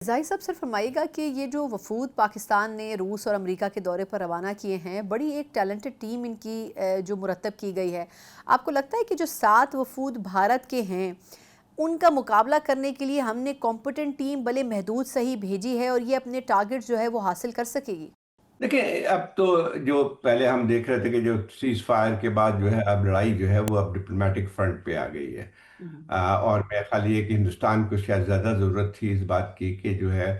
زاہد صاحب سر فرمائیے گا کہ یہ جو وفود پاکستان نے روس اور امریکہ کے دورے پر روانہ کیے ہیں، بڑی ایک ٹیلنٹڈ ٹیم ان کی جو مرتب کی گئی ہے، آپ کو لگتا ہے کہ جو 7 وفود بھارت کے ہیں ان کا مقابلہ کرنے کے لیے ہم نے کمپٹنٹ ٹیم بھلے محدود صحیح بھیجی ہے اور یہ اپنے ٹارگٹ جو ہے وہ حاصل کر سکے گی؟ دیکھیں، اب تو جو پہلے ہم دیکھ رہے تھے کہ جو سیز فائر کے بعد جو ہے اب لڑائی جو ہے وہ اب ڈپلومیٹک فرنٹ پہ آ گئی ہے۔ اور میرا خیال یہ کہ ہندوستان کو شاید زیادہ ضرورت تھی اس بات کی کہ جو ہے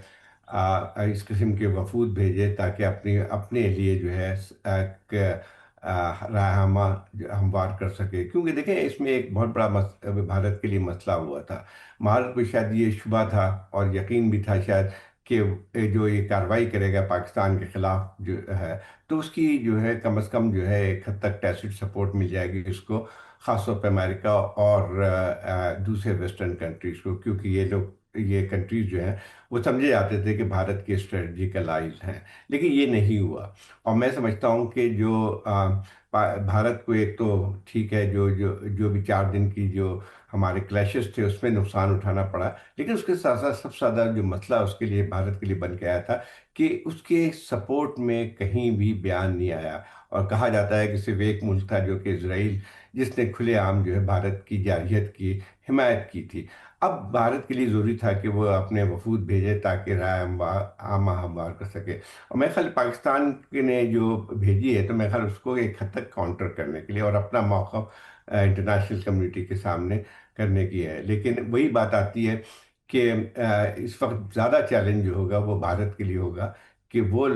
اس قسم کے وفود بھیجے تاکہ اپنے لیے جو ہے ایک راہنما ہموار کر سکے، کیونکہ دیکھیں اس میں ایک بہت بڑا بھارت کے لیے مسئلہ ہوا تھا۔ بھارت کو شاید یہ شبہ تھا اور یقین بھی تھا شاید کہ جو یہ کارروائی کرے گا پاکستان کے خلاف جو ہے تو اس کی جو ہے کم از کم جو ہے ایک حد تک ٹیسٹ سپورٹ مل جائے گی اس کو، خاص طور پہ امریکہ اور دوسرے ویسٹرن کنٹریز کو، کیونکہ یہ کنٹریز جو ہیں وہ سمجھے جاتے تھے کہ بھارت کے اسٹریٹجیکل آئیز ہیں، لیکن یہ نہیں ہوا۔ اور میں سمجھتا ہوں کہ جو بھارت کو ایک تو ٹھیک ہے جو بھی 4 دن کی جو ہمارے کلیشز تھے اس میں نقصان اٹھانا پڑا، لیکن اس کے ساتھ ساتھ سب سے زیادہ جو مسئلہ اس کے لیے بھارت کے لیے بن کے آیا تھا کہ اس کے سپورٹ میں کہیں بھی بیان نہیں آیا، اور کہا جاتا ہے کہ صرف ایک ملک تھا جو کہ اسرائیل، جس نے کھلے عام جو ہے بھارت کی جارحیت کی حمایت کی تھی۔ اب بھارت کے لیے ضروری تھا کہ وہ اپنے وفود بھیجے تاکہ رائے عامہ ہموار کر سکے، اور میں خیال پاکستان نے جو بھیجی ہے تو میں خیال اس کو ایک حد تک کاؤنٹر کرنے کے لیے اور اپنا موقف انٹرنیشنل کمیونٹی کے سامنے کرنے کی ہے۔ لیکن وہی بات آتی ہے کہ اس وقت زیادہ چیلنج جو ہوگا وہ بھارت کے لیے ہوگا کہ وہ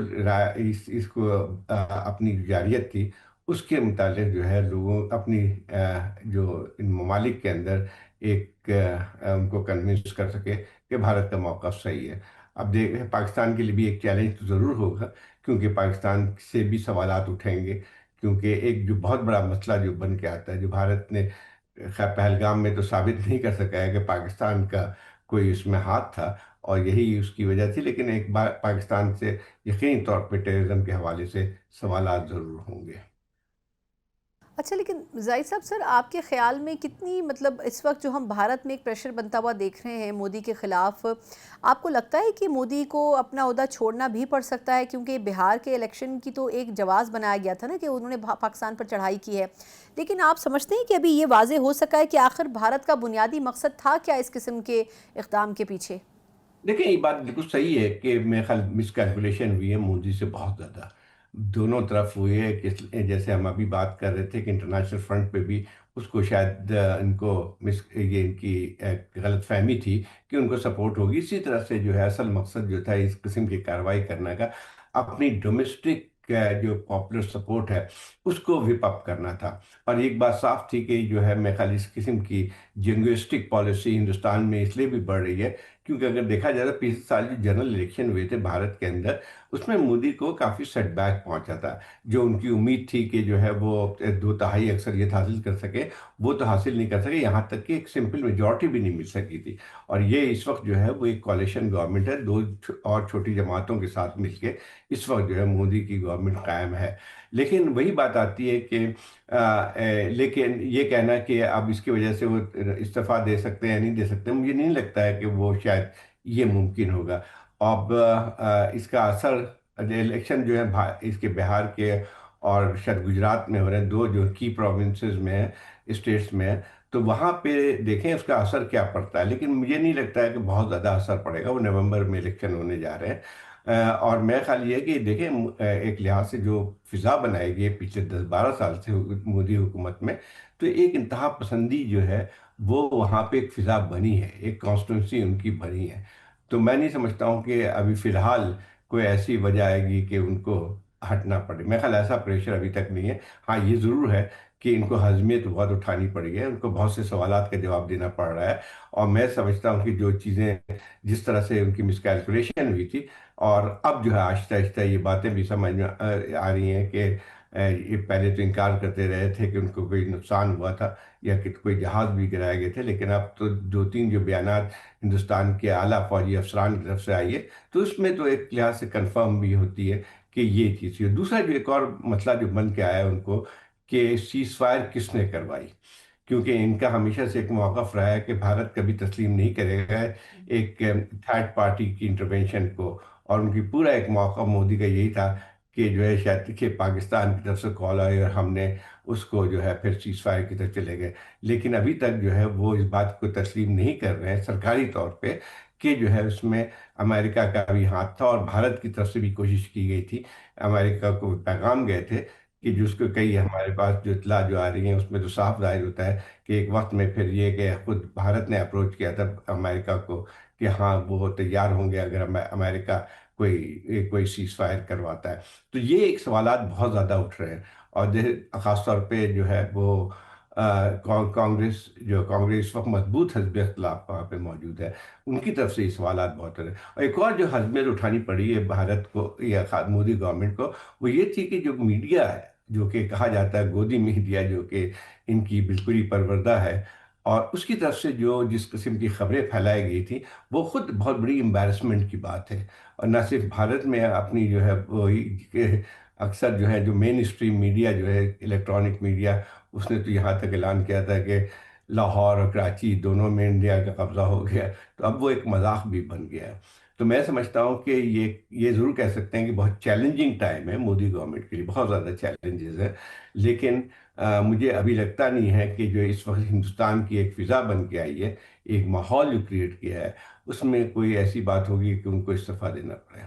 اس کو اپنی جارحیت تھی اس کے متعلق جو ہے لوگوں اپنی جو ان ممالک کے اندر ایک ان کو کنونس کر سکے کہ بھارت کا موقف صحیح ہے۔ اب دیکھ پاکستان کے لیے بھی ایک چیلنج تو ضرور ہوگا، کیونکہ پاکستان سے بھی سوالات اٹھیں گے، کیونکہ ایک جو بہت بڑا مسئلہ جو بن کے آتا ہے، جو بھارت نے خیر پہلگام میں تو ثابت نہیں کر سکا ہے کہ پاکستان کا کوئی اس میں ہاتھ تھا اور یہی اس کی وجہ تھی، لیکن ایک بار پاکستان سے یقینی طور پہ ٹیررزم کے حوالے سے سوالات ضرور ہوں گے۔ اچھا، لیکن زاہد صاحب سر آپ کے خیال میں کتنی اس وقت جو ہم بھارت میں ایک پریشر بنتا ہوا دیکھ رہے ہیں مودی کے خلاف، آپ کو لگتا ہے کہ مودی کو اپنا عہدہ چھوڑنا بھی پڑ سکتا ہے؟ کیونکہ بہار کے الیکشن کی تو ایک جواز بنایا گیا تھا نا کہ انہوں نے پاکستان پر چڑھائی کی ہے، لیکن آپ سمجھتے ہیں کہ ابھی یہ واضح ہو سکا ہے کہ آخر بھارت کا بنیادی مقصد تھا کیا اس قسم کے اقدام کے پیچھے؟ دیکھیں یہ بات بالکل صحیح ہے کہ میرے خیال مس کیلکولیشن ہوئی ہے مودی سے بہت زیادہ، دونوں طرف ہوئی ہے کہ جیسے ہم ابھی بات کر رہے تھے کہ انٹرنیشنل فرنٹ پہ بھی اس کو شاید ان کو یہ ان کی ایک غلط فہمی تھی کہ ان کو سپورٹ ہوگی، اسی طرح سے جو ہے اصل مقصد جو تھا اس قسم کی کارروائی کرنے کا اپنی ڈومیسٹک جو پاپولر سپورٹ ہے اس کو وپ اپ کرنا تھا۔ اور ایک بات صاف تھی کہ جو ہے میرے خیال اس قسم کی جنگوسٹک پالیسی ہندوستان میں اس لیے بھی بڑھ رہی ہے کیونکہ اگر دیکھا جائے تو پچھلے سال جو جنرل الیکشن ہوئے تھے بھارت کے اندر اس میں مودی کو کافی سیٹ بیک پہنچا تھا۔ جو ان کی امید تھی کہ جو ہے وہ 2/3 اکثریت حاصل کر سکے وہ تو حاصل نہیں کر سکے، یہاں تک کہ ایک سمپل میجورٹی بھی نہیں مل سکی تھی، اور یہ اس وقت جو ہے وہ ایک کوalition گورنمنٹ ہے، دو اور چھوٹی جماعتوں کے ساتھ مل کے اس وقت جو ہے مودی کی گورنمنٹ قائم ہے۔ لیکن وہی بات آتی ہے کہ لیکن یہ کہنا کہ اب اس کی وجہ سے وہ استعفیٰ دے سکتے ہیں یا نہیں دے سکتے، مجھے نہیں لگتا ہے کہ وہ شاید یہ ممکن ہوگا۔ اب اس کا اثر الیکشن جو ہے اس کے بہار کے اور شاید گجرات میں ہو رہے ہیں، دو جو کی پروونسز میں ہیں، اسٹیٹس میں ہیں، تو وہاں پہ دیکھیں اس کا اثر کیا پڑتا ہے، لیکن مجھے نہیں لگتا ہے کہ بہت زیادہ اثر پڑے گا، وہ نومبر میں الیکشن ہونے جا رہے ہیں۔ اور میرا خیال یہ ہے کہ دیکھیں ایک لحاظ سے جو فضا بنائی گئی ہے پچھلے 10-12 سال سے مودی حکومت میں، تو ایک انتہا پسندی جو ہے وہ وہاں پہ ایک فضا بنی ہے، ایک کانسٹیٹوئنسی ان کی بنی ہے۔ تو میں نہیں سمجھتا ہوں کہ ابھی فی الحال کوئی ایسی وجہ آئے گی کہ ان کو ہٹنا پڑے، میرے خیال ایسا پریشر ابھی تک نہیں ہے۔ ہاں یہ ضرور ہے کہ ان کو ہضمیت بہت اٹھانی پڑی ہے، ان کو بہت سے سوالات کا جواب دینا پڑ رہا ہے، اور میں سمجھتا ہوں کہ جو چیزیں جس طرح سے ان کی مس کیلکولیشن ہوئی تھی، اور اب جو ہے آہستہ آہستہ یہ باتیں بھی سمجھ میں آ رہی ہیں کہ یہ پہلے تو انکار کرتے رہے تھے کہ ان کو کوئی نقصان ہوا تھا یا کہ کوئی جہاز بھی گرائے گئے تھے، لیکن اب تو 2-3 جو بیانات ہندوستان کے اعلیٰ فوجی افسران کی طرف سے آئی ہے تو اس میں تو ایک لحاظ سے کنفرم بھی ہوتی ہے کہ یہ چیز ہے۔ دوسرا جو ایک اور مسئلہ جو بن کے آیا ہے ان کو کہ سیز فائر کس نے کروائی، کیونکہ ان کا ہمیشہ سے ایک موقف رہا ہے کہ بھارت کبھی تسلیم نہیں کرے گا ایک تھرڈ پارٹی کی انٹرونشن کو، اور ان کی پورا ایک موقع مودی کا یہی تھا کہ جو ہے شاید کہ پاکستان کی طرف سے کال آئی اور ہم نے اس کو جو ہے پھر سیز فائر کی طرف چلے گئے، لیکن ابھی تک جو ہے وہ اس بات کو تسلیم نہیں کر رہے ہیں سرکاری طور پہ کہ جو ہے اس میں امریکہ کا بھی ہاتھ تھا، اور بھارت کی طرف سے بھی کوشش کی گئی تھی، امریکہ کو پیغام گئے تھے کہ جس کو کئی ہمارے پاس جو اطلاع جو آ رہی ہیں اس میں تو صاف ظاہر ہوتا ہے کہ ایک وقت میں پھر یہ کہ خود بھارت نے اپروچ کیا تھا امریکہ کو کہ ہاں وہ تیار ہوں گے اگر امریکہ کوئی سیز فائر کرواتا ہے۔ تو یہ ایک سوالات بہت زیادہ اٹھ رہے ہیں، اور خاص طور پہ جو ہے وہ کانگریس، جو کانگریس اس وقت مضبوط حزب اختلاف وہاں پہ موجود ہے، ان کی طرف سے یہ سوالات بہت رہے ہیں۔ اور ایک اور جو حزمت اٹھانی پڑی ہے بھارت کو یا مودی گورنمنٹ کو، وہ یہ تھی کہ جو میڈیا ہے، جو کہ کہا جاتا ہے گودی میڈیا، جو کہ ان کی بالکل ہی پروردہ ہے، اور اس کی طرف سے جس قسم کی خبریں پھیلائی گئی تھی، وہ خود بہت بڑی امبیرسمنٹ کی بات ہے۔ اور نہ صرف بھارت میں اپنی جو ہے وہی کہ اکثر جو ہے جو مین اسٹریم میڈیا جو ہے الیکٹرانک میڈیا، اس نے تو یہاں تک اعلان کیا تھا کہ لاہور اور کراچی دونوں میں انڈیا کا قبضہ ہو گیا، تو اب وہ ایک مذاق بھی بن گیا ہے۔ تو میں سمجھتا ہوں کہ یہ ضرور کہہ سکتے ہیں کہ بہت چیلنجنگ ٹائم ہے مودی گورنمنٹ کے لیے، بہت زیادہ چیلنجز ہے، لیکن مجھے ابھی لگتا نہیں ہے کہ جو اس وقت ہندوستان کی ایک فضا بن کے آئی ہے، ایک ماحول جو کریٹ کیا ہے، اس میں کوئی ایسی بات ہوگی کہ ان کو استعفیٰ دینا پڑے۔